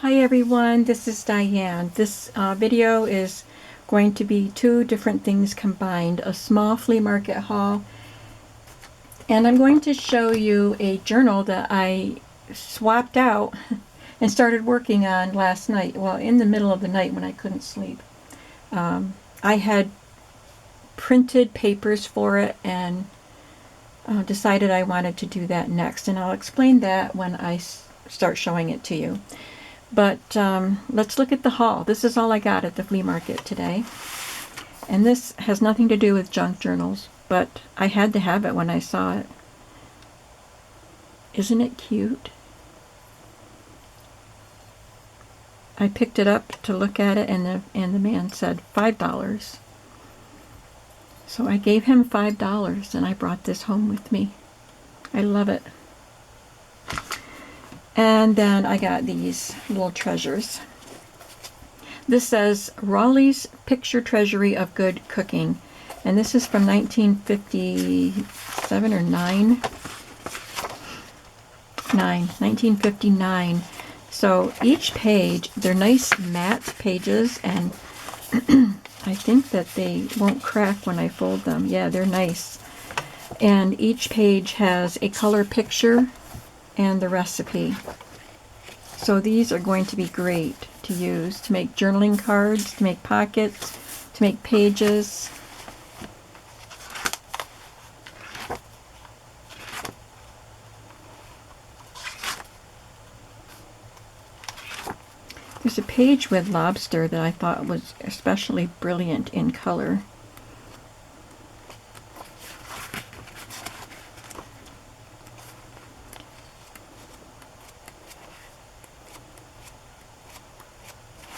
Hi everyone, this is Diane. This video is going to be two different things combined, a small flea market haul, and I'm going to show you a journal that I swapped out and started working on last night, well, in the middle of the night when I couldn't sleep. I had printed papers for it and decided I wanted to do that next, and I'll explain that when I start showing it to you. But let's look at the haul. This is all I got at the flea market today. And this has nothing to do with junk journals, but I had to have it when I saw it. Isn't it cute? I picked it up to look at it, and the man said $5. So I gave him $5 and I brought this home with me. I love it. And then I got these little treasures. This says Raleigh's Picture Treasury of Good Cooking. And this is from 1957 or 1959. So each page, they're nice matte pages, and I think that they won't crack when I fold them. Yeah, they're nice. And each page has a color picture and the recipe. So these are going to be great to use to make journaling cards, to make pockets, to make pages. There's a page with lobster that I thought was especially brilliant in color.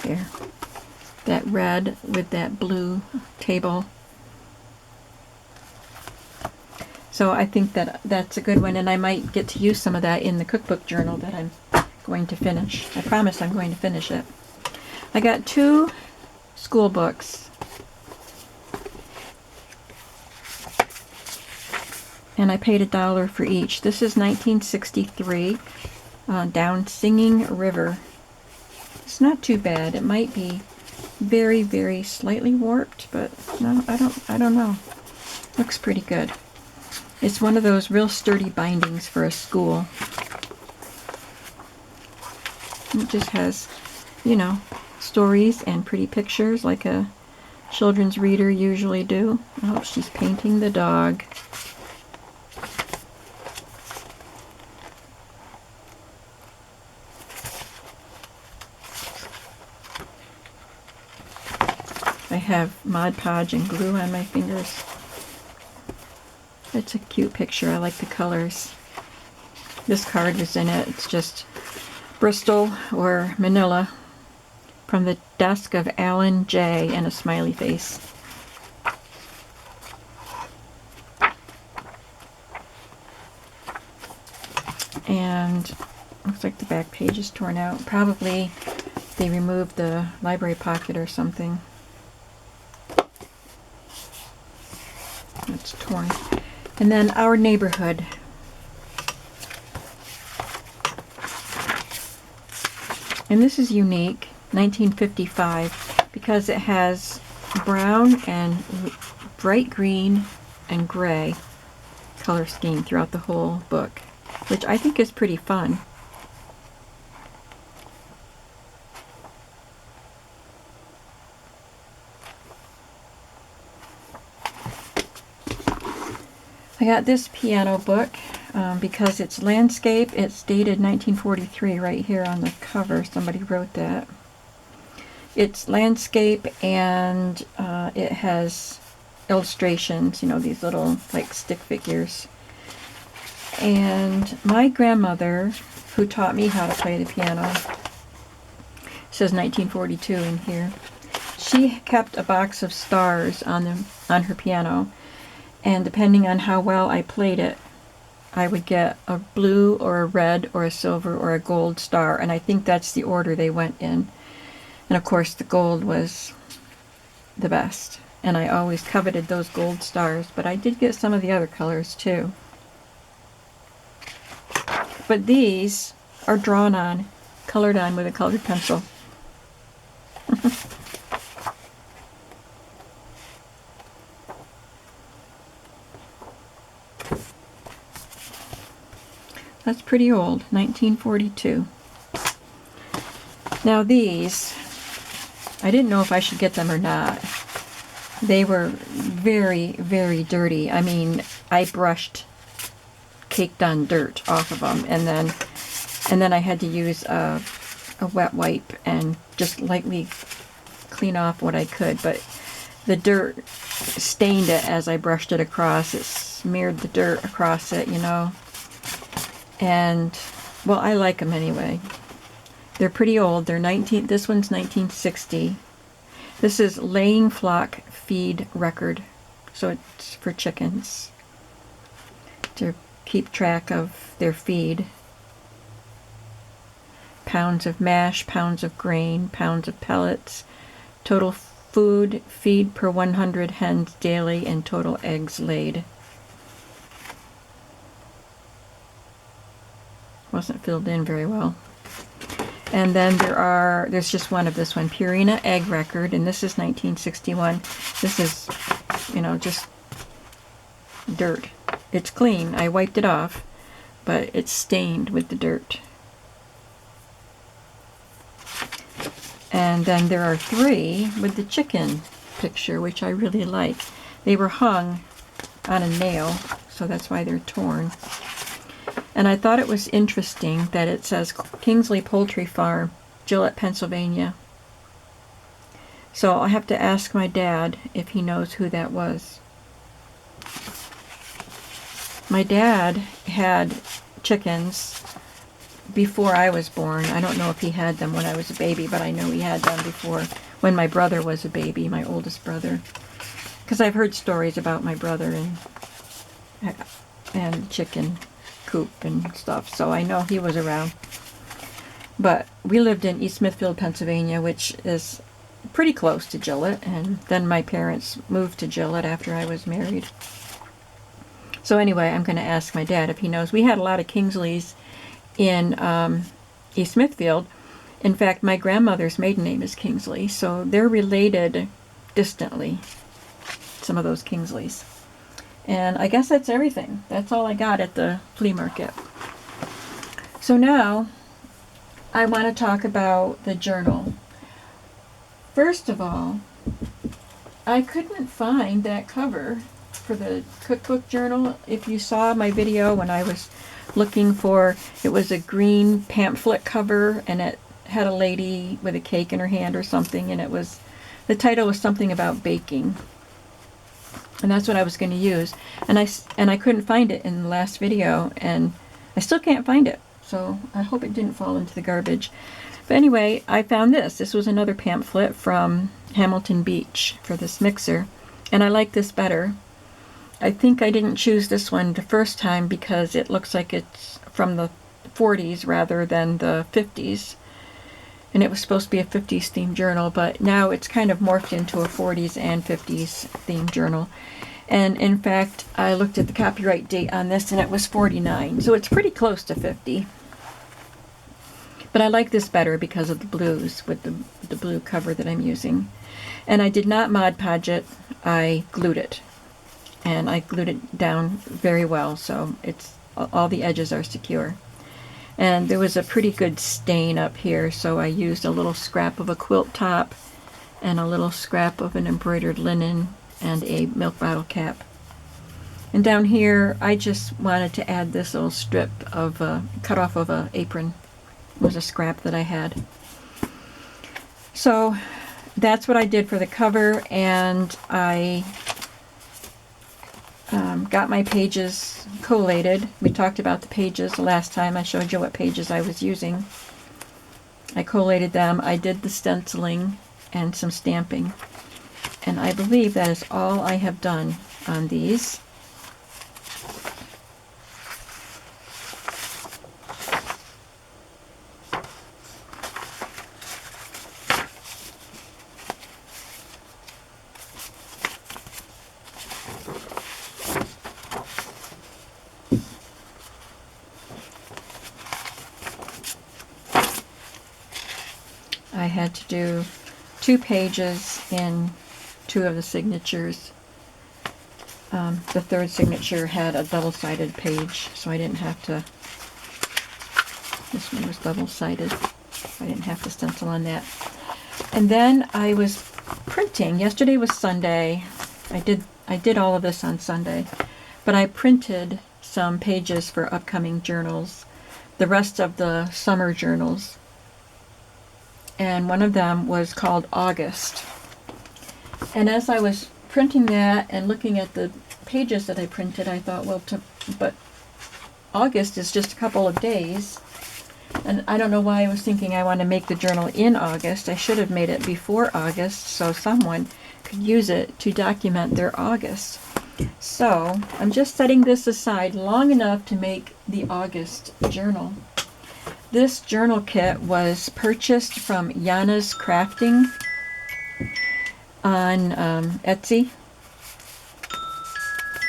There. That red with that blue table. So I think that that's a good one, and I might get to use some of that in the cookbook journal that I'm going to finish. I promise I'm going to finish it. I got two school books. And I paid $1 for each. This is 1963, Down Singing River. It's not too bad. It might be very, very slightly warped, but no, I don't know. Looks pretty good. It's one of those real sturdy bindings for a school. It just has, you know, stories and pretty pictures like a children's reader usually do. Oh, she's painting the dog. I have Mod Podge and glue on my fingers. It's a cute picture. I like the colors. This card is in it. It's just Bristol or Manila from the desk of Alan J. and a smiley face. And looks like the back page is torn out. Probably they removed the library pocket or something. It's torn. And then Our Neighborhood. And this is unique, 1955, because it has brown and bright green and gray color scheme throughout the whole book, which I think is pretty fun. I got this piano book because it's landscape. It's dated 1943 right here on the cover. Somebody wrote that. It's landscape, and it has illustrations, you know, these little like stick figures. And my grandmother, who taught me how to play the piano, says 1942 in here. She kept a box of stars on her piano. And depending on how well I played it, I would get a blue or a red or a silver or a gold star. And I think that's the order they went in. And of course the gold was the best. And I always coveted those gold stars. But I did get some of the other colors too. But these are drawn on colored on with a colored pencil. That's pretty old, 1942. Now these, I didn't know if I should get them or not. They were very, very dirty. I mean, I brushed caked on dirt off of them, and then I had to use a wet wipe and just lightly clean off what I could. But the dirt stained it as I brushed it across. It smeared the dirt across it, you know. And, well, I like them anyway. They're pretty old. They're this one's 1960. This is laying flock feed record. So it's for chickens to keep track of their feed. Pounds of mash, pounds of grain, pounds of pellets, total food feed per 100 hens daily, and total eggs laid. Wasn't filled in very well. And then there's just one of this one, Purina Egg Record, and this is 1961. This is, you know, just dirt. It's clean. I wiped it off, but it's stained with the dirt. And then there are 3 with the chicken picture, which I really like. They were hung on a nail, so that's why they're torn. And I thought it was interesting that it says Kingsley Poultry Farm, Gillette, Pennsylvania. So I'll have to ask my dad if he knows who that was. My dad had chickens before I was born. I don't know if he had them when I was a baby, but I know he had them before, when my brother was a baby, my oldest brother. Because I've heard stories about my brother and chicken coop and stuff, so I know he was around. But we lived in East Smithfield, Pennsylvania, which is pretty close to Gillette, and then my parents moved to Gillette after I was married. So anyway, I'm going to ask my dad if he knows. We had a lot of Kingsleys in East Smithfield. In fact, my grandmother's maiden name is Kingsley, so they're related distantly, some of those Kingsleys. And I guess that's everything. That's all I got at the flea market. So now I want to talk about the journal. First of all, I couldn't find that cover for the cookbook journal. If you saw my video when I was looking for, it was a green pamphlet cover, and it had a lady with a cake in her hand or something, and the title was something about baking. And that's what I was going to use. And I couldn't find it in the last video, and I still can't find it. So I hope it didn't fall into the garbage. But anyway, I found this. This was another pamphlet from Hamilton Beach for this mixer. And I like this better. I think I didn't choose this one the first time because it looks like it's from the 40s rather than the 50s. And it was supposed to be a 50s themed journal, but now it's kind of morphed into a 40s and 50s themed journal. And in fact, I looked at the copyright date on this and it was 49, so it's pretty close to 50. But I like this better because of the blues with the blue cover that I'm using. And I did not Mod Podge it, I glued it. And I glued it down very well, so all the edges are secure. And there was a pretty good stain up here, so I used a little scrap of a quilt top and a little scrap of an embroidered linen and a milk bottle cap. And down here, I just wanted to add this little strip of cut off of an apron. It was a scrap that I had. So that's what I did for the cover, and I got my pages collated. We talked about the pages the last time. I showed you what pages I was using. I collated them. I did the stenciling and some stamping. And I believe that is all I have done on these. I had to do 2 pages in 2 of the signatures. The third signature had a double-sided page, so I didn't have to. This one was double-sided. I didn't have to stencil on that. And then I was printing. Yesterday was Sunday. I did all of this on Sunday, but I printed some pages for upcoming journals, the rest of the summer journals. And one of them was called August. And as I was printing that and looking at the pages that I printed, I thought, well, but August is just a couple of days. And I don't know why I was thinking I want to make the journal in August. I should have made it before August so someone could use it to document their August. So I'm just setting this aside long enough to make the August journal. This journal kit was purchased from Yana's Crafting on Etsy.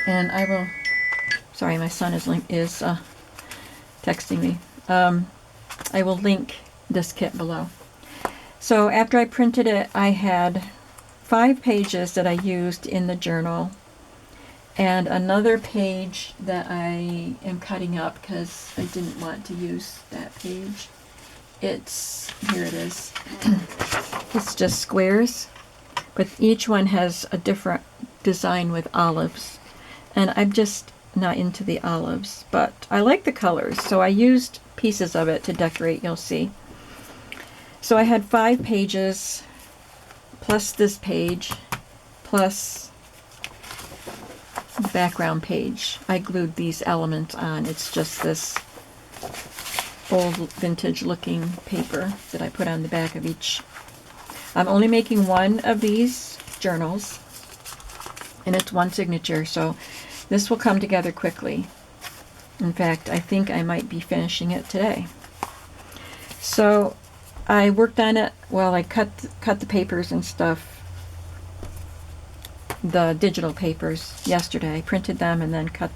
And I will, sorry, my son is texting me. I will link this kit below. So after I printed it, I had 5 pages that I used in the journal, and another page that I am cutting up because I didn't want to use that page. Here it is. It's just squares, but each one has a different design with olives. And I'm just not into the olives, but I like the colors, so I used pieces of it to decorate, you'll see. So I had 5 pages, plus this page, plus the background page. I glued these elements on. It's just this old vintage looking paper that I put on the back of each. I'm only making one of these journals, and it's one signature, so this will come together quickly. In fact, I think I might be finishing it today. So I worked on it. Well, I cut the papers and stuff, the digital papers, yesterday. I printed them and then cut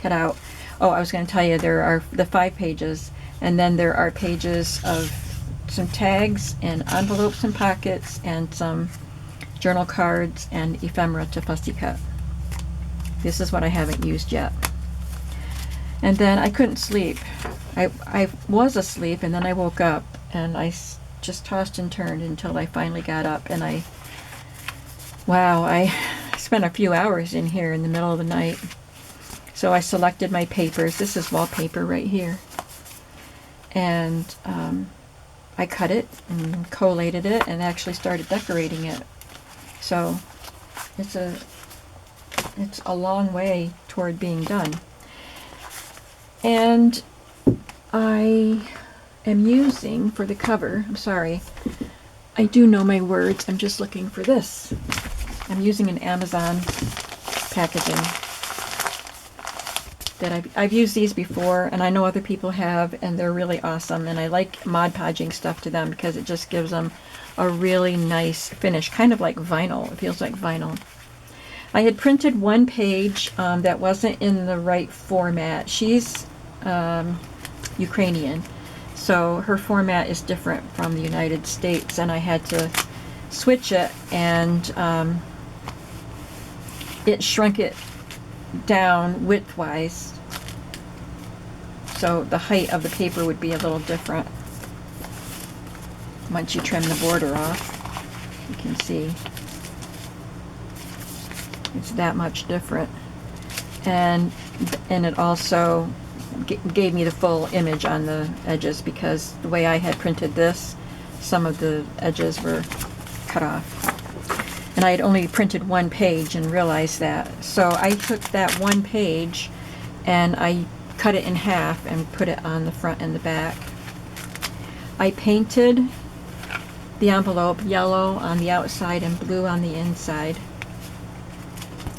out. Oh, I was going to tell you, there are the 5 pages, and then there are pages of some tags and envelopes and pockets and some journal cards and ephemera to fussy cut. This is what I haven't used yet. And then I couldn't sleep. I was asleep, and then I woke up, and I just tossed and turned until I finally got up, and I spent a few hours in here in the middle of the night. So I selected my papers. This is wallpaper right here. And I cut it and collated it and actually started decorating it. So it's a long way toward being done. And I am using, for the cover, I'm sorry, I do know my words, I'm just looking for this. I'm using an Amazon packaging that I've used these before, and I know other people have, and they're really awesome, and I like Mod Podging stuff to them because it just gives them a really nice finish, kind of like vinyl. It feels like vinyl. I had printed one page that wasn't in the right format. She's Ukrainian, so her format is different from the United States, and I had to switch it, and it shrunk it down width-wise, so the height of the paper would be a little different once you trim the border off. You can see it's that much different, and it also gave me the full image on the edges, because the way I had printed this, some of the edges were cut off. And I had only printed one page and realized that. So I took that one page and I cut it in half and put it on the front and the back. I painted the envelope yellow on the outside and blue on the inside.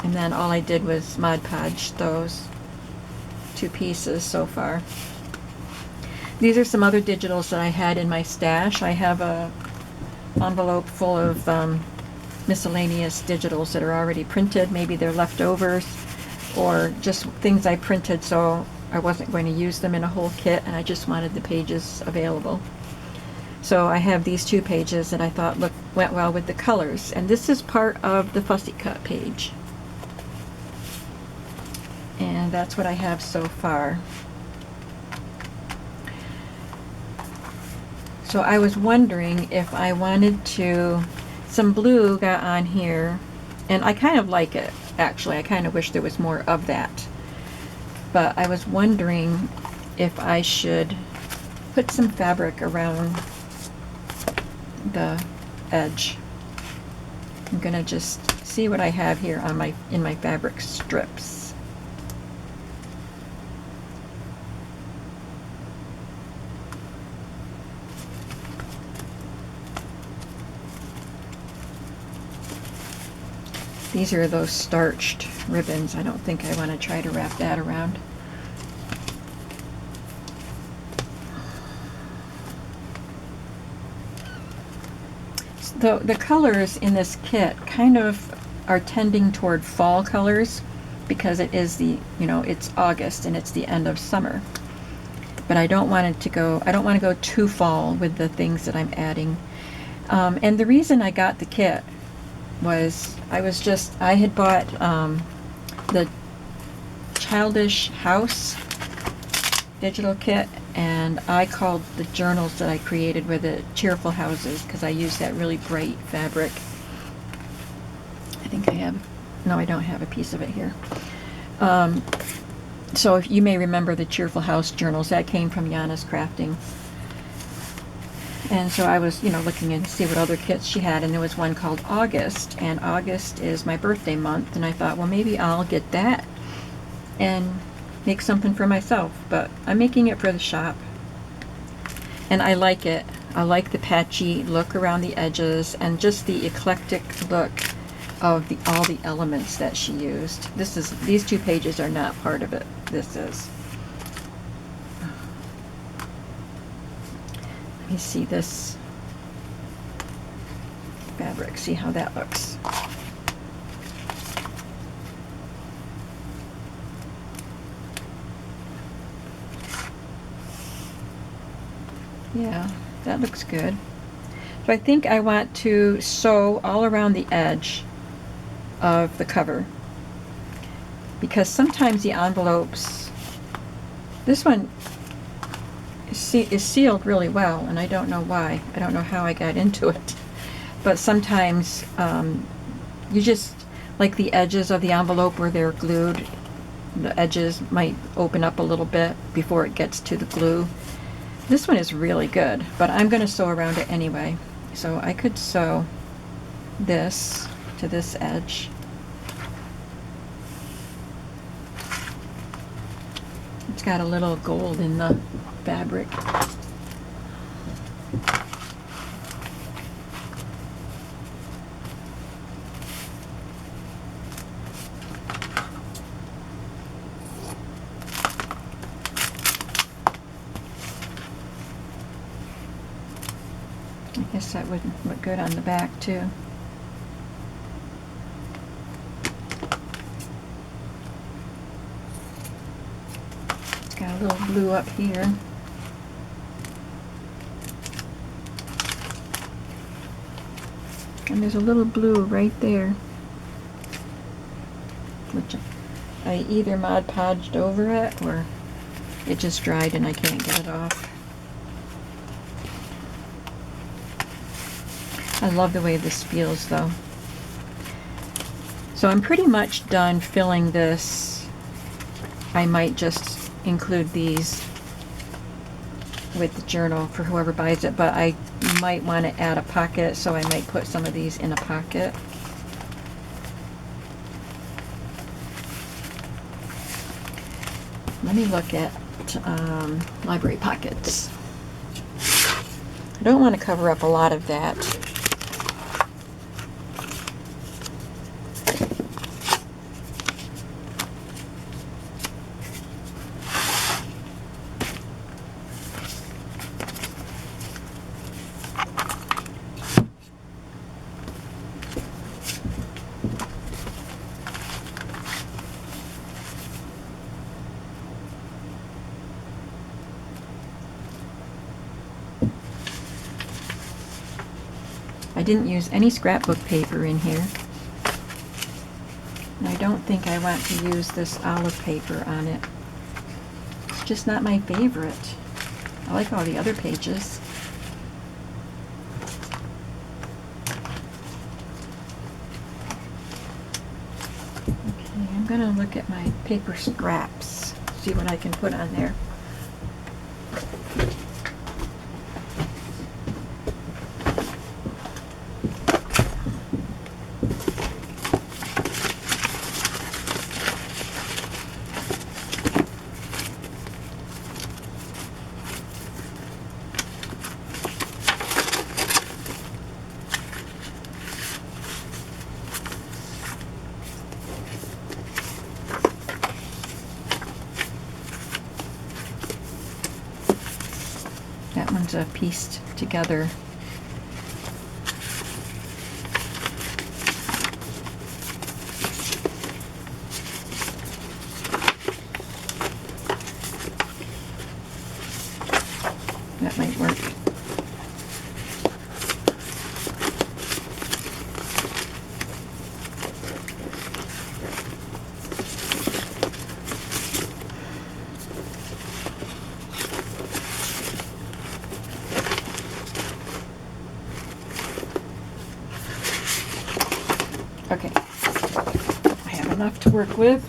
And then all I did was Mod Podge those 2 pieces so far. These are some other digitals that I had in my stash. I have a envelope full of miscellaneous digitals that are already printed. Maybe they're leftovers or just things I printed, so I wasn't going to use them in a whole kit and I just wanted the pages available. So I have these 2 pages that I thought went well with the colors, and this is part of the fussy cut page. And that's what I have so far. So I was wondering if I wanted to, some blue got on here, and I kind of like it, actually. I kind of wish there was more of that. But I was wondering if I should put some fabric around the edge. I'm gonna just see what I have here on in my fabric strips. These are those starched ribbons. I don't think I want to try to wrap that around. The colors in this kit kind of are tending toward fall colors because it is it's August and it's the end of summer. But I don't want to go too fall with the things that I'm adding. And the reason I got the kit was I had bought the Childish House digital kit, and I called the journals that I created with it Cheerful Houses because I used that really bright fabric. I think I have, no, I don't have a piece of it here. So if you may remember the Cheerful House journals, that came from Yana's Crafting. And so I was, looking in to see what other kits she had, and there was one called August, and August is my birthday month, and I thought, well, maybe I'll get that and make something for myself, but I'm making it for the shop. And I like it. I like the patchy look around the edges and just the eclectic look of all the elements that she used. These 2 pages are not part of it. This is. Let me see this fabric, see how that looks. Yeah, that looks good. So I think I want to sew all around the edge of the cover, because sometimes the envelopes, this one is sealed really well, and I don't know why. I don't know how I got into it, but sometimes you just, like the edges of the envelope where they're glued, the edges might open up a little bit before it gets to the glue. This one is really good, but I'm going to sew around it anyway. So I could sew this to this edge. It's got a little gold in the fabric. I guess that would look good on the back too. It's got a little blue up here. And there's a little blue right there, which I either Mod Podged over it or it just dried and I can't get it off. I love the way this feels though. So I'm pretty much done filling this. I might just include these with the journal for whoever buys it, but I might want to add a pocket, so I might put some of these in a pocket. Let me look at library pockets. I don't want to cover up a lot of that. I didn't use any scrapbook paper in here. And I don't think I want to use this olive paper on it. It's just not my favorite. I like all the other pages. Okay, I'm gonna look at my paper scraps, see what I can put on there. That one's a pieced together. That might work. Okay, I have enough to work with.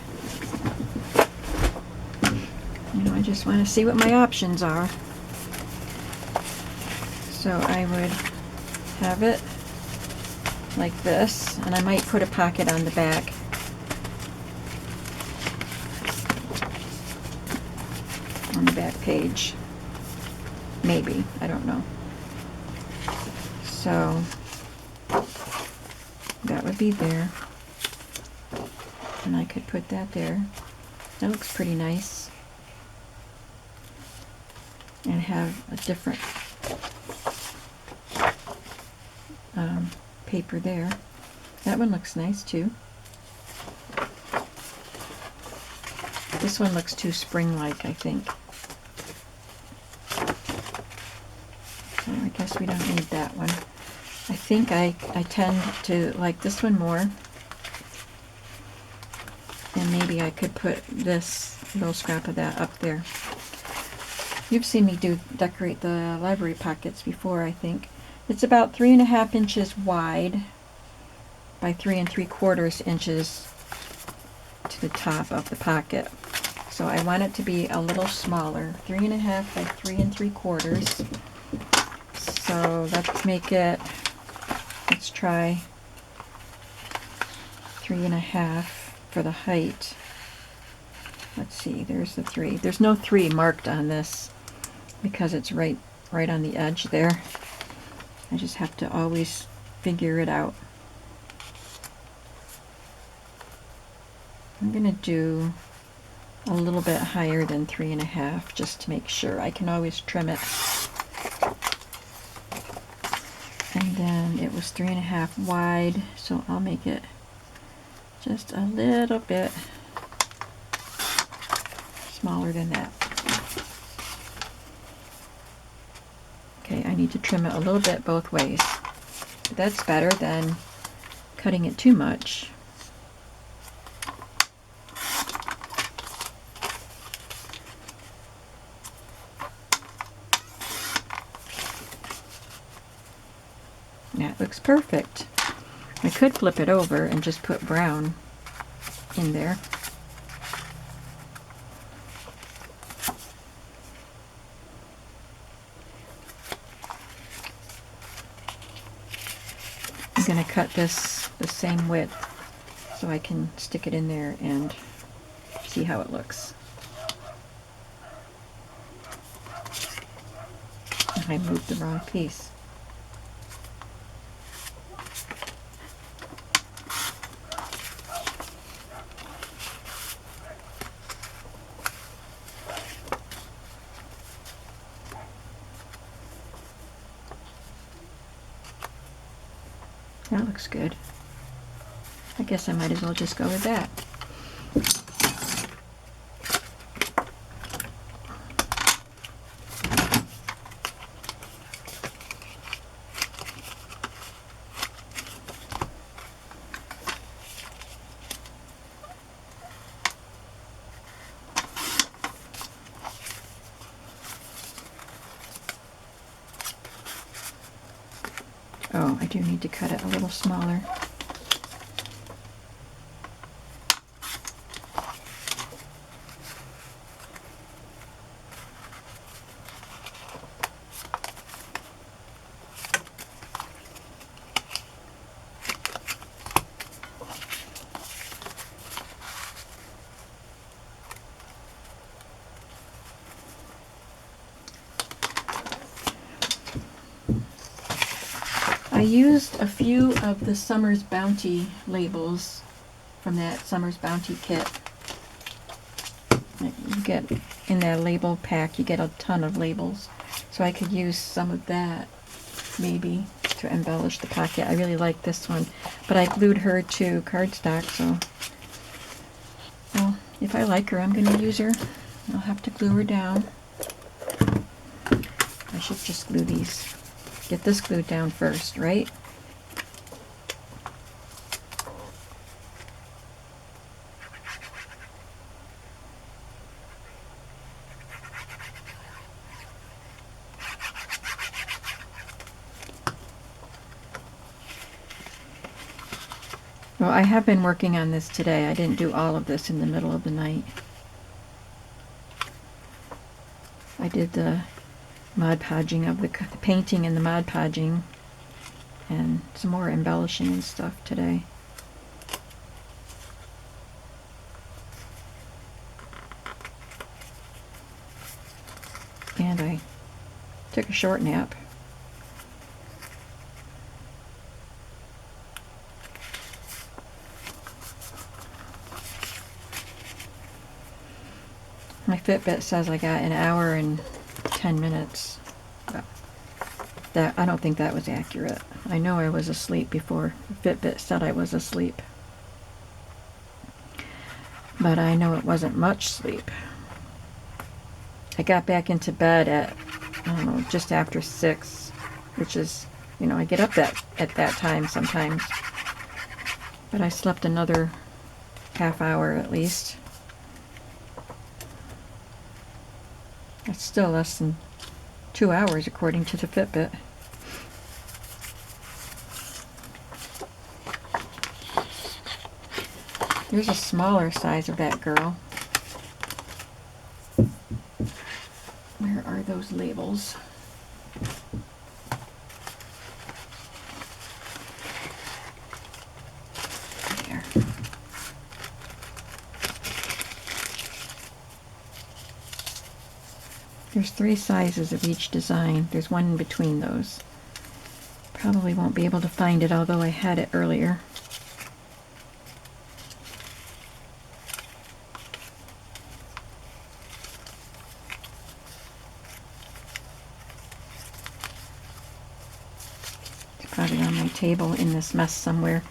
You know, I just want to see what my options are. So I would have it like this, and I might put a pocket on the back. On the back page. Maybe, I don't know. So that would be there. And I could put that there. That looks pretty nice. And have a different paper there. That one looks nice too. This one looks too spring-like, I think. So I guess we don't need that one. I think I tend to like this one more. And maybe I could put this little scrap of that up there. You've seen me decorate the library pockets before, I think. It's about 3.5 inches wide by 3 3/4 inches to the top of the pocket. So I want it to be a little smaller, 3.5 by 3 3/4. So let's make it, let's try 3.5 for the height. Let's see, there's the 3. There's no 3 marked on this because it's right on the edge there. I just have to always figure it out. I'm gonna do a little bit higher than 3.5 just to make sure. I can always trim it. And then it was 3.5 wide, so I'll make it just a little bit smaller than that. Okay, I need to trim it a little bit both ways. But that's better than cutting it too much. That looks perfect. I could flip it over and just put brown in there. I'm going to cut this the same width so I can stick it in there and see how it looks. I moved the wrong piece. That looks good. I guess I might as well just go with that. Oh, I do need to cut it a little smaller. I used a few of the Summer's Bounty labels from that Summer's Bounty kit. You get in that label pack, you get a ton of labels. So I could use some of that maybe to embellish the pocket. I really like this one, but I glued her to cardstock, so well, if I like her, I'm going to use her. I'll have to glue her down. I should just glue these. Get this glued down first, right? Well, I have been working on this today. I didn't do all of this in the middle of the night. I did the Mod Podging of the painting and the Mod Podging and some more embellishing and stuff today. And I took a short nap. My Fitbit says I got an hour and 10 minutes. But that, I don't think that was accurate. I know I was asleep before the Fitbit said I was asleep. But I know it wasn't much sleep. I got back into bed at, I don't know, just after 6, which is, you know, I get up at that time sometimes. But I slept another half hour at least. That's still less than 2 hours according to the Fitbit. Here's a smaller size of that girl. Where are those labels? There. There's 3 sizes of each design. There's one in between those. Probably won't be able to find it, although I had it earlier. It's probably on my table in this mess somewhere.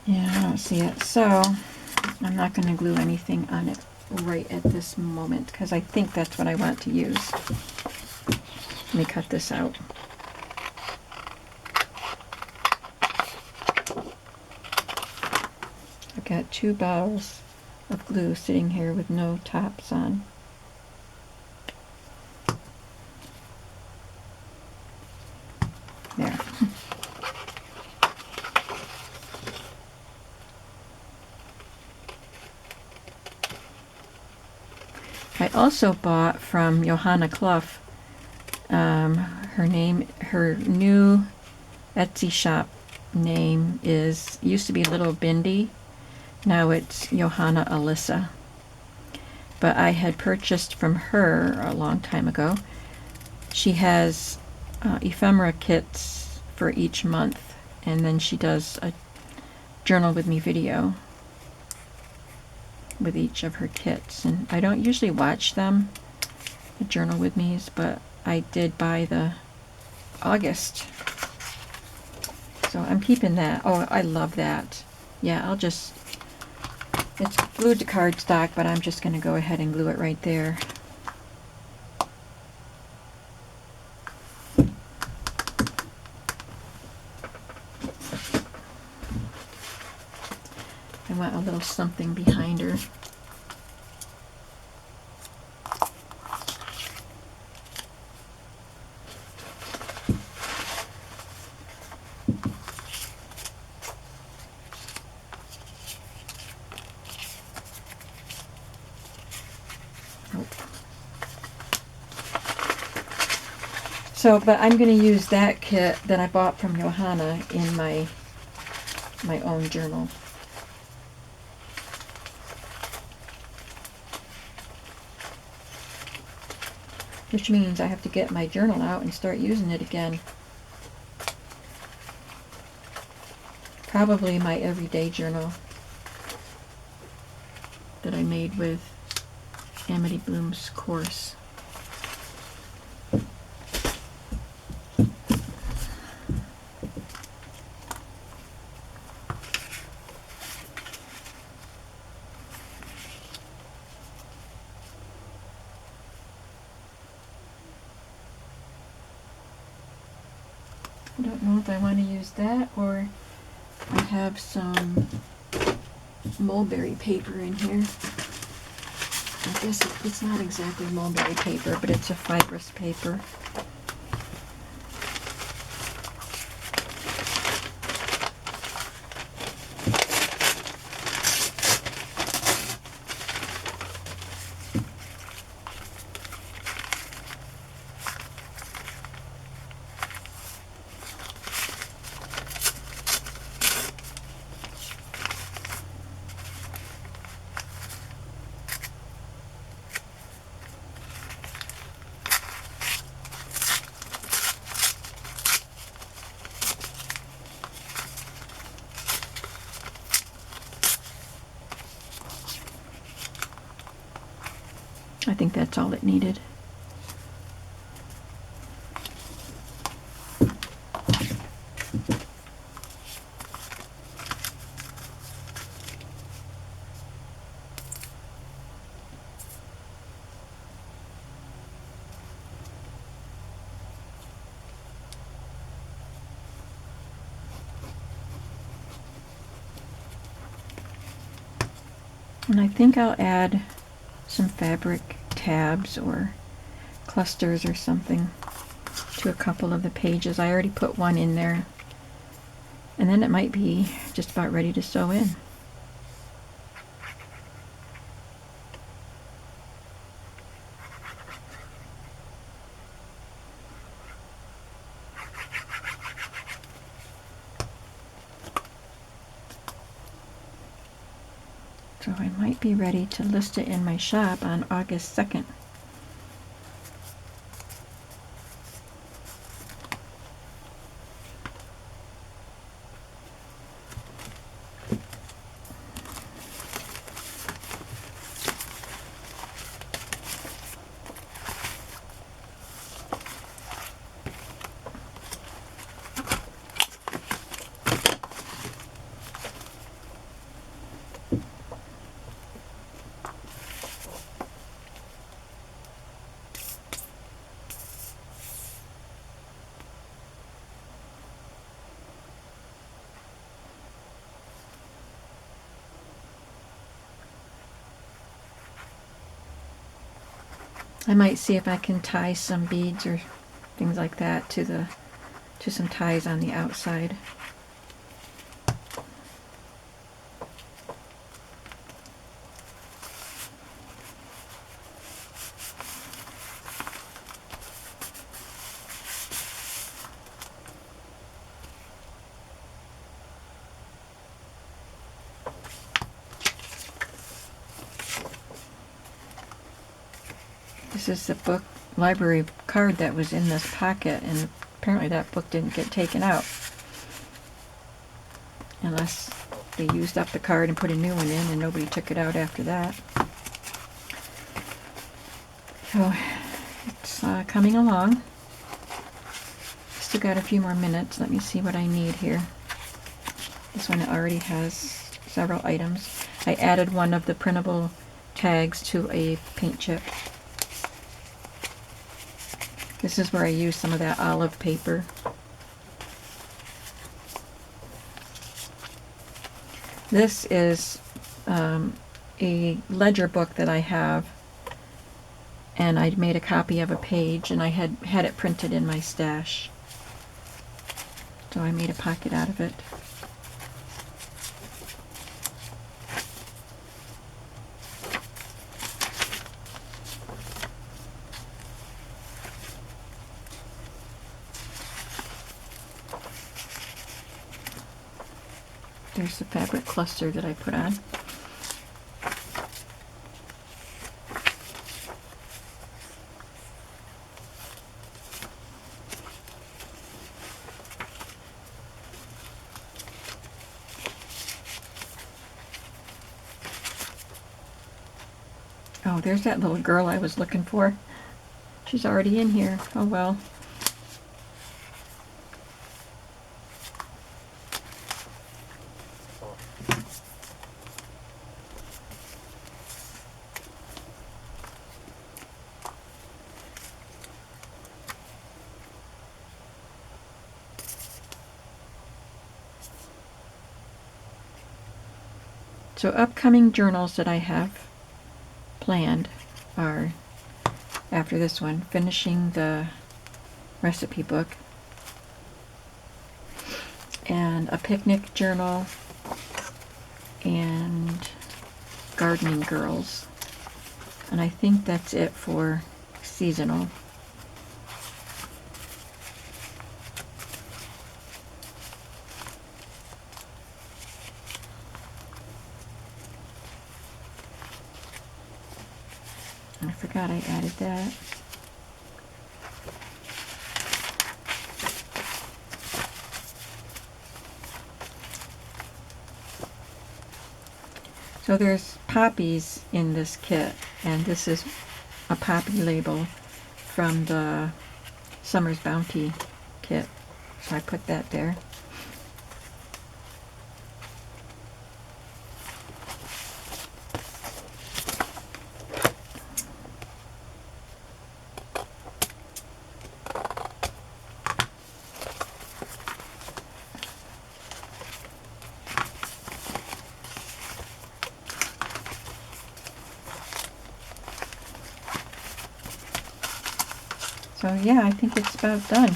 Yeah, I don't see it, so I'm not going to glue anything on it right at this moment because I think that's what I want to use. Let me cut this out. I've got 2 bottles of glue sitting here with no tops on. There. I also bought from Johanna Clough, her new Etsy shop name used to be Little Bindi. Now it's Johanna Alyssa. But I had purchased from her a long time ago. She has ephemera kits for each month, and then she does a journal with me video with each of her kits. And I don't usually watch them, the journal with me's, but I did buy the August. So I'm keeping that. Oh, I love that. Yeah, it's glued to cardstock, but I'm just going to go ahead and glue it right there. I want a little something behind her. So, but I'm going to use that kit that I bought from Johanna in my own journal. Which means I have to get my journal out and start using it again. Probably my everyday journal that I made with Amity Bloom's course. I don't know if I want to use that, or I have some mulberry paper in here. I guess it's not exactly mulberry paper, but it's a fibrous paper. I think that's all it needed. And I think I'll add some fabric tabs or clusters or something to a couple of the pages. I already put one in there, and then it might be just about ready to sew in. So I might be ready to list it in my shop on August 2nd. I might see if I can tie some beads or things like that to some ties on the outside. This is the book library card that was in this pocket, and apparently that book didn't get taken out unless they used up the card and put a new one in, and nobody took it out after that. So it's coming along. Still got a few more minutes. Let me see what I need here. This one already has several items. I added one of the printable tags to a paint chip. This is where I use some of that olive paper. This is a ledger book that I have, and I'd made a copy of a page, and I had it printed in my stash. So I made a pocket out of it. There's the fabric cluster that I put on. Oh, there's that little girl I was looking for. She's already in here. Oh well. So upcoming journals that I have planned are, after this one, finishing the recipe book, and a picnic journal, and gardening girls. And I think that's it for seasonal. I forgot I added that. So there's poppies in this kit, and this is a poppy label from the Summer's Bounty kit. So I put that there. So yeah, I think it's about done.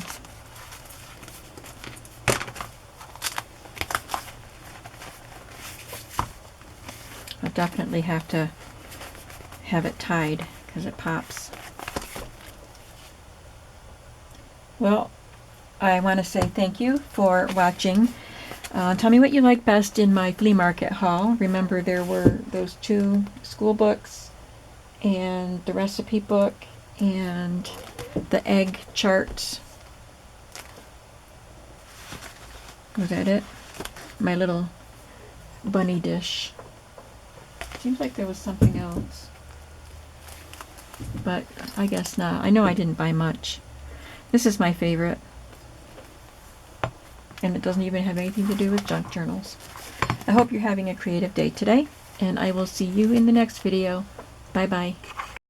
I'll definitely have to have it tied because it pops. Well, I want to say thank you for watching. Tell me what you like best in my flea market haul. Remember, there were those 2 school books and the recipe book and the egg charts. Was that it? My little bunny dish. Seems like there was something else, but I guess not. I know I didn't buy much. This is my favorite, and it doesn't even have anything to do with junk journals. I hope you're having a creative day today, and I will see you in the next video. Bye bye.